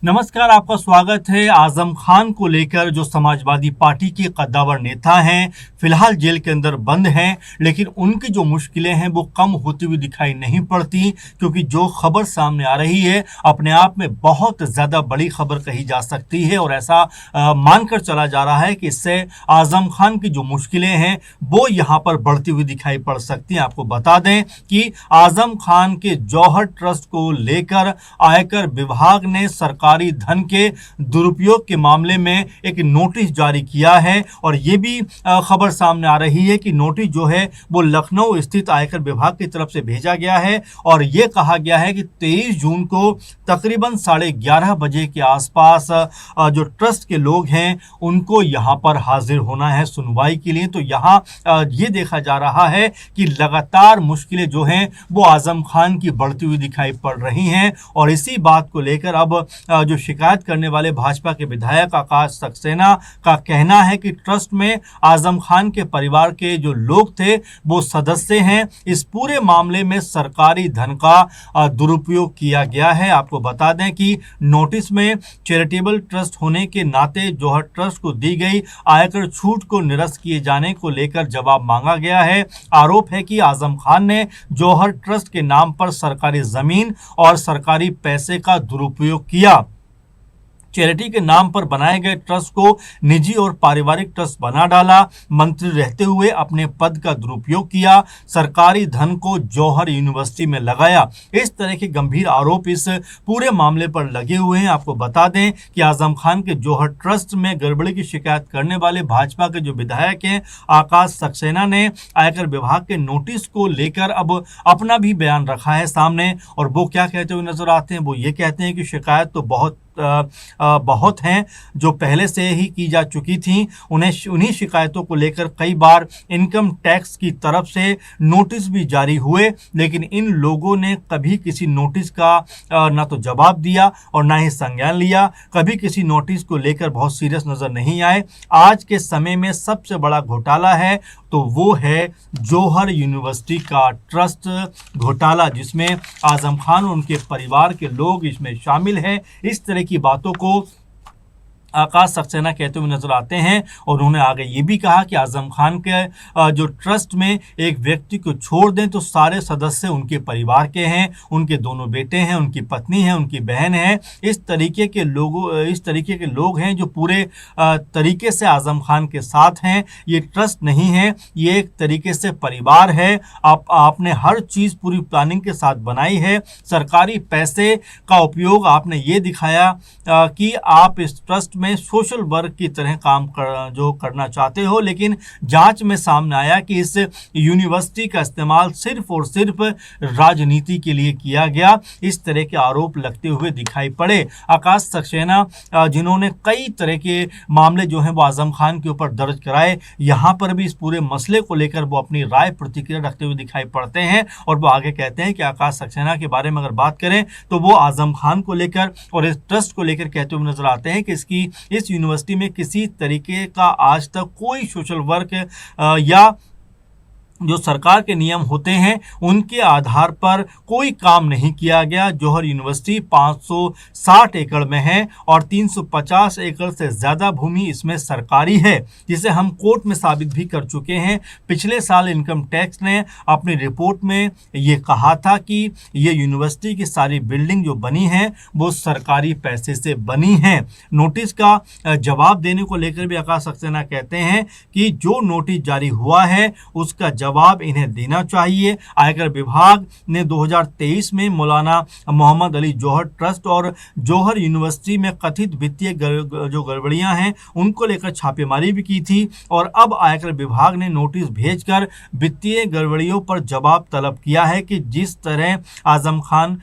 नमस्कार, आपका स्वागत है। आजम खान को लेकर जो समाजवादी पार्टी के कद्दावर नेता हैं, फिलहाल जेल के अंदर बंद हैं, लेकिन उनकी जो मुश्किलें हैं वो कम होती हुई दिखाई नहीं पड़ती, क्योंकि जो खबर सामने आ रही है अपने आप में बहुत ज़्यादा बड़ी खबर कही जा सकती है और ऐसा मानकर चला जा रहा है कि इससे आजम खान की जो मुश्किलें हैं वो यहाँ पर बढ़ती हुई दिखाई पड़ सकती हैं। आपको बता दें कि आजम खान के जौहर ट्रस्ट को लेकर आयकर विभाग ने सरकारी धन के दुरुपयोग के मामले में एक नोटिस जारी किया है और ये भी खबर सामने आ रही है कि नोटिस जो है वो लखनऊ स्थित आयकर विभाग की तरफ से भेजा गया है और ये कहा गया है कि 23 जून को तकरीबन 11:30 बजे के आसपास जो ट्रस्ट के लोग हैं उनको यहाँ पर हाजिर होना है सुनवाई के लिए। तो यहाँ ये देखा जा रहा है कि लगातार मुश्किलें जो हैं वो आजम खान की बढ़ती हुई दिखाई पड़ रही हैं और इसी बात को लेकर अब जो शिकायत करने वाले भाजपा के विधायक आकाश सक्सेना का कहना है कि ट्रस्ट में आजम खान के परिवार के जो लोग थे वो सदस्य हैं। इस पूरे मामले में सरकारी धन का दुरुपयोग किया गया है। आपको बता दें कि नोटिस में चैरिटेबल ट्रस्ट होने के नाते जौहर ट्रस्ट को दी गई आयकर छूट को निरस्त किए जाने को लेकर जवाब मांगा गया है। आरोप है कि आजम खान ने जौहर ट्रस्ट के नाम पर सरकारी जमीन और सरकारी पैसे का दुरुपयोग किया। चैरिटी के नाम पर बनाए गए ट्रस्ट को निजी और पारिवारिक ट्रस्ट बना डाला। मंत्री रहते हुए अपने पद का दुरुपयोग किया। सरकारी धन को जौहर यूनिवर्सिटी में लगाया। इस तरह के गंभीर आरोप इस पूरे मामले पर लगे हुए हैं। आपको बता दें कि आजम खान के जौहर ट्रस्ट में गड़बड़ी की शिकायत करने वाले भाजपा के जो विधायक हैं आकाश सक्सेना ने आयकर विभाग के नोटिस को लेकर अब अपना भी बयान रखा है सामने और वो क्या कहते हुए नजर आते हैं। वो ये कहते हैं कि शिकायत तो बहुत हैं जो पहले से ही की जा चुकी थी। उन्हीं शिकायतों को लेकर कई बार इनकम टैक्स की तरफ से नोटिस भी जारी हुए, लेकिन इन लोगों ने कभी किसी नोटिस का ना तो जवाब दिया और ना ही संज्ञान लिया। कभी किसी नोटिस को लेकर बहुत सीरियस नजर नहीं आए। आज के समय में सबसे बड़ा घोटाला है तो वो है जौहर यूनिवर्सिटी का ट्रस्ट घोटाला, जिसमें आजम खान और उनके परिवार के लोग इसमें शामिल हैं। इस तरह की बातों को आकाश सक्सेना कहते हुए नजर आते हैं और उन्होंने आगे ये भी कहा कि आजम खान के जो ट्रस्ट में एक व्यक्ति को छोड़ दें तो सारे सदस्य उनके परिवार के हैं, उनके दोनों बेटे हैं, उनकी पत्नी है, उनकी बहन है। इस तरीके के लोग हैं जो पूरे तरीके से आजम खान के साथ हैं। ये ट्रस्ट नहीं है, ये एक तरीके से परिवार है। आपने हर चीज़ पूरी प्लानिंग के साथ बनाई है। सरकारी पैसे का उपयोग आपने ये दिखाया कि आप इस ट्रस्ट में सोशल वर्क की तरह काम करना चाहते हो, लेकिन जांच में सामने आया कि इस यूनिवर्सिटी का इस्तेमाल सिर्फ और सिर्फ राजनीति के लिए किया गया। इस तरह के आरोप लगते हुए दिखाई पड़े। आकाश सक्सेना जिन्होंने कई तरह के मामले जो हैं वो आजम खान के ऊपर दर्ज कराए, यहाँ पर भी इस पूरे मसले को लेकर वो अपनी राय प्रतिक्रिया रखते हुए दिखाई पड़ते हैं और वो आगे कहते हैं कि आकाश सक्सेना के बारे में अगर बात करें तो वो आजम खान को लेकर और इस ट्रस्ट को लेकर कहते हुए नजर आते हैं कि इस यूनिवर्सिटी में किसी तरीके का आज तक कोई सोशल वर्क या जो सरकार के नियम होते हैं उनके आधार पर कोई काम नहीं किया गया। जौहर यूनिवर्सिटी 560 एकड़ में है और 350 एकड़ से ज़्यादा भूमि इसमें सरकारी है, जिसे हम कोर्ट में साबित भी कर चुके हैं। पिछले साल इनकम टैक्स ने अपनी रिपोर्ट में ये कहा था कि ये यूनिवर्सिटी की सारी बिल्डिंग जो बनी है वो सरकारी पैसे से बनी है। नोटिस का जवाब देने को लेकर भी आकाश सक्सेना कहते हैं कि जो नोटिस जारी हुआ है उसका जवाब इन्हें देना चाहिए। आयकर विभाग ने 2023 में मौलाना मोहम्मद अली जौहर ट्रस्ट और जौहर यूनिवर्सिटी में कथित वित्तीय जो गड़बड़ियां हैं उनको लेकर छापेमारी भी की थी और अब आयकर विभाग ने नोटिस भेजकर वित्तीय गड़बड़ियों पर जवाब तलब किया है कि जिस तरह आजम खान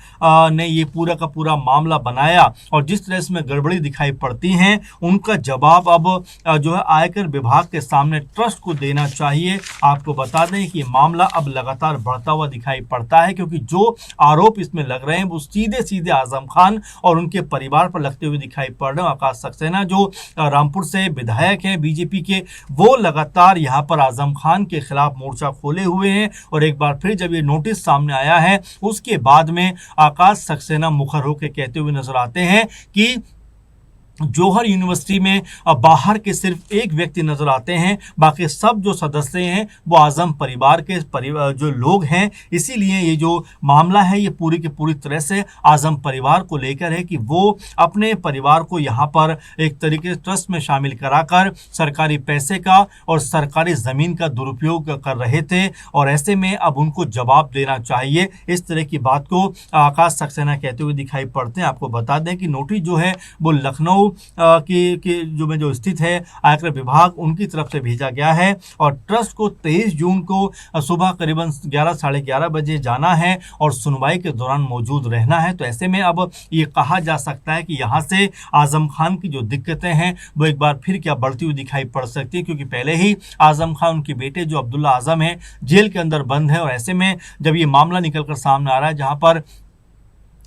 ने ये पूरा का पूरा मामला बनाया और जिस तरह इसमें गड़बड़ी दिखाई पड़ती हैं उनका जवाब अब जो है आयकर विभाग के सामने ट्रस्ट को देना चाहिए। आपको बता दें दें कि मामला अब लगातार बढ़ता हुआ दिखाई पड़ता है, क्योंकि जो आरोप इसमें लग रहे हैं वो सीधे सीधे आजम खान और उनके परिवार पर लगते हुए दिखाई पड़ रहे हैं। आकाश सक्सेना जो रामपुर से विधायक हैं बीजेपी के, वो लगातार यहाँ पर आजम खान के खिलाफ मोर्चा खोले हुए हैं। और एक बार फिर जब ये नोटिस सामने आया है उसके बाद में आकाश सक्सेना मुखर होकर कहते हुए नजर आते हैं कि जौहर यूनिवर्सिटी में बाहर के सिर्फ एक व्यक्ति नजर आते हैं, बाकी सब जो सदस्य हैं वो आजम परिवार के जो लोग हैं। इसीलिए ये जो मामला है ये पूरी की पूरी तरह से आजम परिवार को लेकर है कि वो अपने परिवार को यहाँ पर एक तरीके से ट्रस्ट में शामिल कराकर सरकारी पैसे का और सरकारी ज़मीन का दुरुपयोग कर रहे थे, और ऐसे में अब उनको जवाब देना चाहिए। इस तरह की बात को आकाश सक्सेना कहते हुए दिखाई पड़ते हैं। आपको बता दें कि नोटिस जो है वो लखनऊ की जो स्थित है आयकर विभाग उनकी तरफ से भेजा गया है, और ट्रस्ट को 23 जून को सुबह करीबन 11 साढ़े 11 बजे जाना है और सुनवाई के दौरान मौजूद रहना है। तो ऐसे में अब ये कहा जा सकता है कि यहाँ से आजम खान की जो दिक्कतें हैं वो एक बार फिर क्या बढ़ती हुई दिखाई पड़ सकती है, क्योंकि पहले ही आजम खान उनके बेटे जो अब्दुल्ला आजम है जेल के अंदर बंद है, और ऐसे में जब ये मामला निकलकर सामने आ रहा है जहाँ पर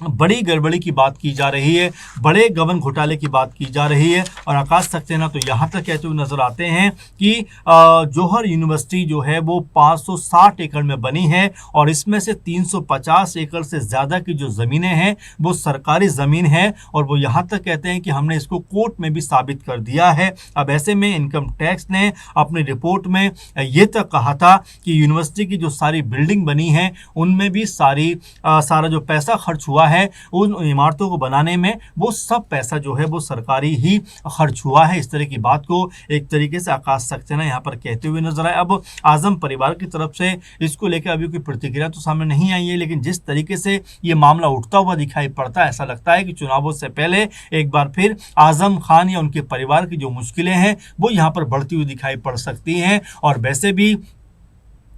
बड़ी गड़बड़ी की बात की जा रही है, बड़े गबन घोटाले की बात की जा रही है, और आकाश सक्सेना तो यहाँ तक कहते हुए नजर आते हैं कि जौहर यूनिवर्सिटी जो है वो 560 एकड़ में बनी है, और इसमें से 350 एकड़ से ज़्यादा की जो ज़मीनें हैं वो सरकारी ज़मीन है, और वो यहाँ तक कहते हैं कि हमने इसको कोर्ट में भी साबित कर दिया है। अब ऐसे में इनकम टैक्स ने अपनी रिपोर्ट में ये तक कहा था कि यूनिवर्सिटी की जो सारी बिल्डिंग बनी है उनमें भी सारा जो पैसा खर्च हुआ है उन इमारतों को बनाने में, वो सब पैसा जो है वो सरकारी ही खर्च हुआ है। इस तरह की बात को एक तरीके से आकाश सक्सेना यहाँ पर कहते हुए नजर आए। अब आजम परिवार की तरफ से इसको लेकर अभी कोई प्रतिक्रिया तो सामने नहीं आई है, लेकिन जिस तरीके से ये मामला उठता हुआ दिखाई पड़ता है, ऐसा लगता है कि चुनावों से पहले एक बार फिर आजम खान या उनके परिवार की जो मुश्किलें हैं वो यहाँ पर बढ़ती हुई दिखाई पड़ सकती हैं। और वैसे भी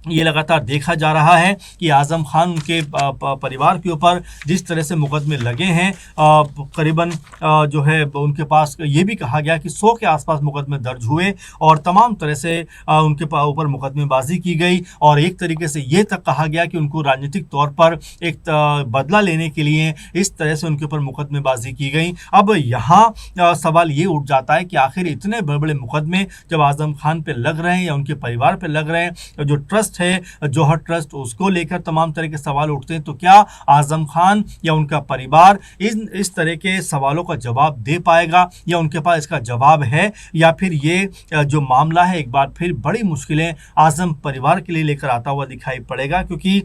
ये लगातार देखा जा रहा है कि आजम खान के परिवार के ऊपर जिस तरह से मुकदमे लगे हैं, करीबन जो है उनके पास ये भी कहा गया कि 100 के आसपास मुकदमे दर्ज हुए, और तमाम तरह से उनके ऊपर मुकदमेबाजी की गई, और एक तरीके से ये तक कहा गया कि उनको राजनीतिक तौर पर एक बदला लेने के लिए इस तरह से उनके ऊपर मुकदमेबाजी की गई। अब यहाँ सवाल ये उठ जाता है कि आखिर इतने बड़े बड़े मुकदमे जब आजम खान पे लग रहे हैं या उनके परिवार पे लग रहे हैं, जो ट्रस्ट है जौहर ट्रस्ट, उसको लेकर तमाम तरह के सवाल उठते हैं, तो क्या आजम खान या उनका परिवार इस तरह के सवालों का जवाब दे पाएगा, या उनके पास इसका जवाब है, या फिर ये जो मामला है एक बार फिर बड़ी मुश्किलें आजम परिवार के लिए लेकर आता हुआ दिखाई पड़ेगा। क्योंकि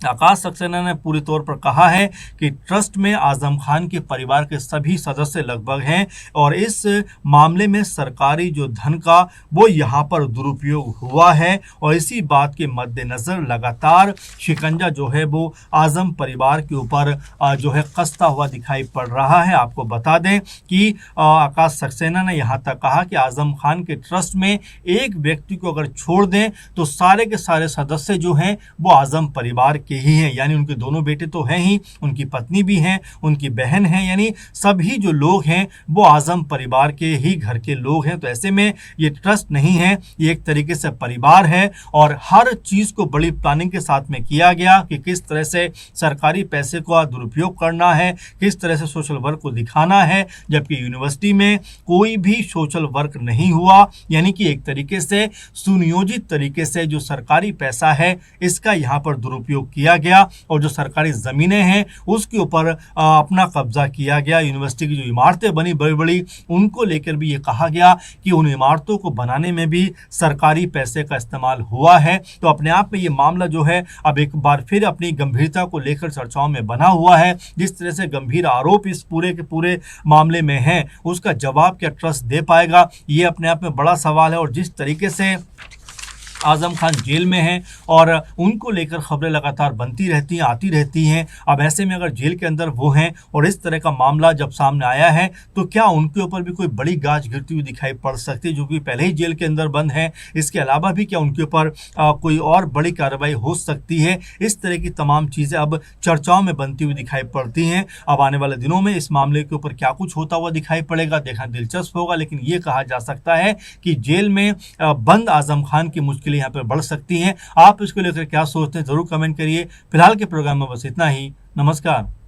आकाश सक्सेना ने पूरे तौर पर कहा है कि ट्रस्ट में आजम खान के परिवार के सभी सदस्य लगभग हैं, और इस मामले में सरकारी जो धन का वो यहाँ पर दुरुपयोग हुआ है, और इसी बात के मद्देनज़र लगातार शिकंजा जो है वो आजम परिवार के ऊपर जो है कसता हुआ दिखाई पड़ रहा है। आपको बता दें कि आकाश सक्सेना ने यहाँ तक कहा कि आजम खान के ट्रस्ट में एक व्यक्ति को अगर छोड़ दें तो सारे के सारे सदस्य जो हैं वो आजम परिवार के ही हैं, यानी उनके दोनों बेटे तो हैं ही, उनकी पत्नी भी हैं, उनकी बहन है, यानी सभी जो लोग हैं वो आजम परिवार के ही घर के लोग हैं। तो ऐसे में ये ट्रस्ट नहीं है, ये एक तरीके से परिवार है, और हर चीज़ को बड़ी प्लानिंग के साथ में किया गया कि किस तरह से सरकारी पैसे का दुरुपयोग करना है, किस तरह से सोशल वर्क को दिखाना है, जबकि यूनिवर्सिटी में कोई भी सोशल वर्क नहीं हुआ, यानी कि एक तरीके से सुनियोजित तरीके से जो सरकारी पैसा है इसका यहाँ पर दुरुपयोग किया गया, और जो सरकारी ज़मीनें हैं उसके ऊपर अपना कब्जा किया गया। यूनिवर्सिटी की जो इमारतें बनी बड़ी बड़ी, उनको लेकर भी ये कहा गया कि उन इमारतों को बनाने में भी सरकारी पैसे का इस्तेमाल हुआ है। तो अपने आप में ये मामला जो है अब एक बार फिर अपनी गंभीरता को लेकर चर्चाओं में बना हुआ है। जिस तरह से गंभीर आरोप इस पूरे के पूरे मामले में है, उसका जवाब क्या ट्रस्ट दे पाएगा, ये अपने आप में बड़ा सवाल है। और जिस तरीके से आजम खान जेल में हैं और उनको लेकर खबरें लगातार बनती रहती हैं, आती रहती हैं। अब ऐसे में अगर जेल के अंदर वो हैं और इस तरह का मामला जब सामने आया है, तो क्या उनके ऊपर भी कोई बड़ी गाज गिरती हुई दिखाई पड़ सकती है, जो कि पहले ही जेल के अंदर बंद है। इसके अलावा भी क्या उनके ऊपर कोई और बड़ी कार्रवाई हो सकती है। इस तरह की तमाम चीज़ें अब चर्चाओं में बनती हुई दिखाई पड़ती हैं। अब आने वाले दिनों में इस मामले के ऊपर क्या कुछ होता हुआ दिखाई पड़ेगा, देखना दिलचस्प होगा। लेकिन ये कहा जा सकता है कि जेल में बंद आजम खान की मुश्किल मुश्किलें यहाँ पर बढ़ सकती हैं। आप इसको लेकर क्या सोचते हैं जरूर कमेंट करिए। फिलहाल के प्रोग्राम में बस इतना ही। नमस्कार।